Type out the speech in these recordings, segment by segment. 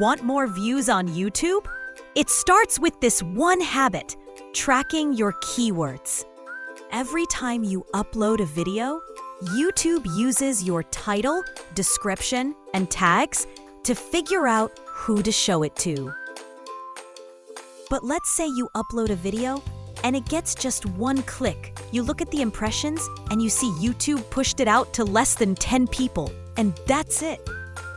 Want more views on YouTube? It starts with this one habit: tracking your keywords. Every time you upload a video, YouTube uses your title, description, and tags to figure out who to show it to. But let's say you upload a video and it gets just one click. You look at the impressions and you see YouTube pushed it out to less than 10 people, and that's it.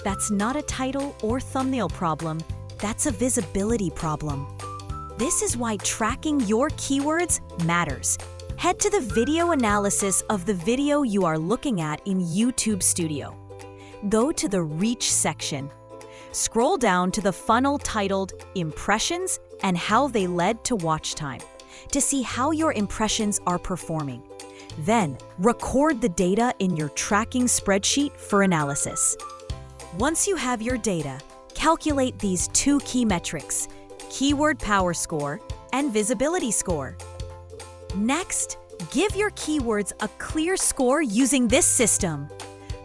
That's not a title or thumbnail problem, that's a visibility problem. This is why tracking your keywords matters. Head to the video analysis of the video you are looking at in YouTube Studio. Go to the Reach section. Scroll down to the funnel titled Impressions and How They Led to Watch Time to see how your impressions are performing. Then, record the data in your tracking spreadsheet for analysis. Once you have your data, calculate these two key metrics: Keyword Power Score and Visibility Score. Next, give your keywords a clear score using this system.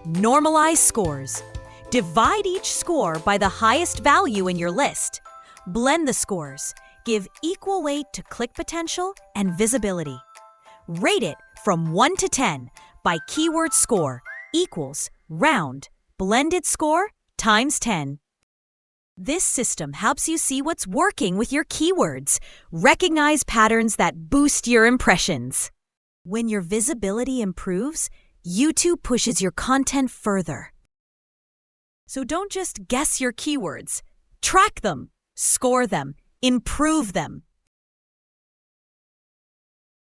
Normalize scores. Divide each score by the highest value in your list. Blend the scores. Give equal weight to click potential and visibility. Rate it from 1 to 10 by keyword score equals round blended score times 10. This system helps you see what's working with your keywords, recognize patterns that boost your impressions. When your visibility improves, YouTube pushes your content further. So don't just guess your keywords. Track them, score them, improve them.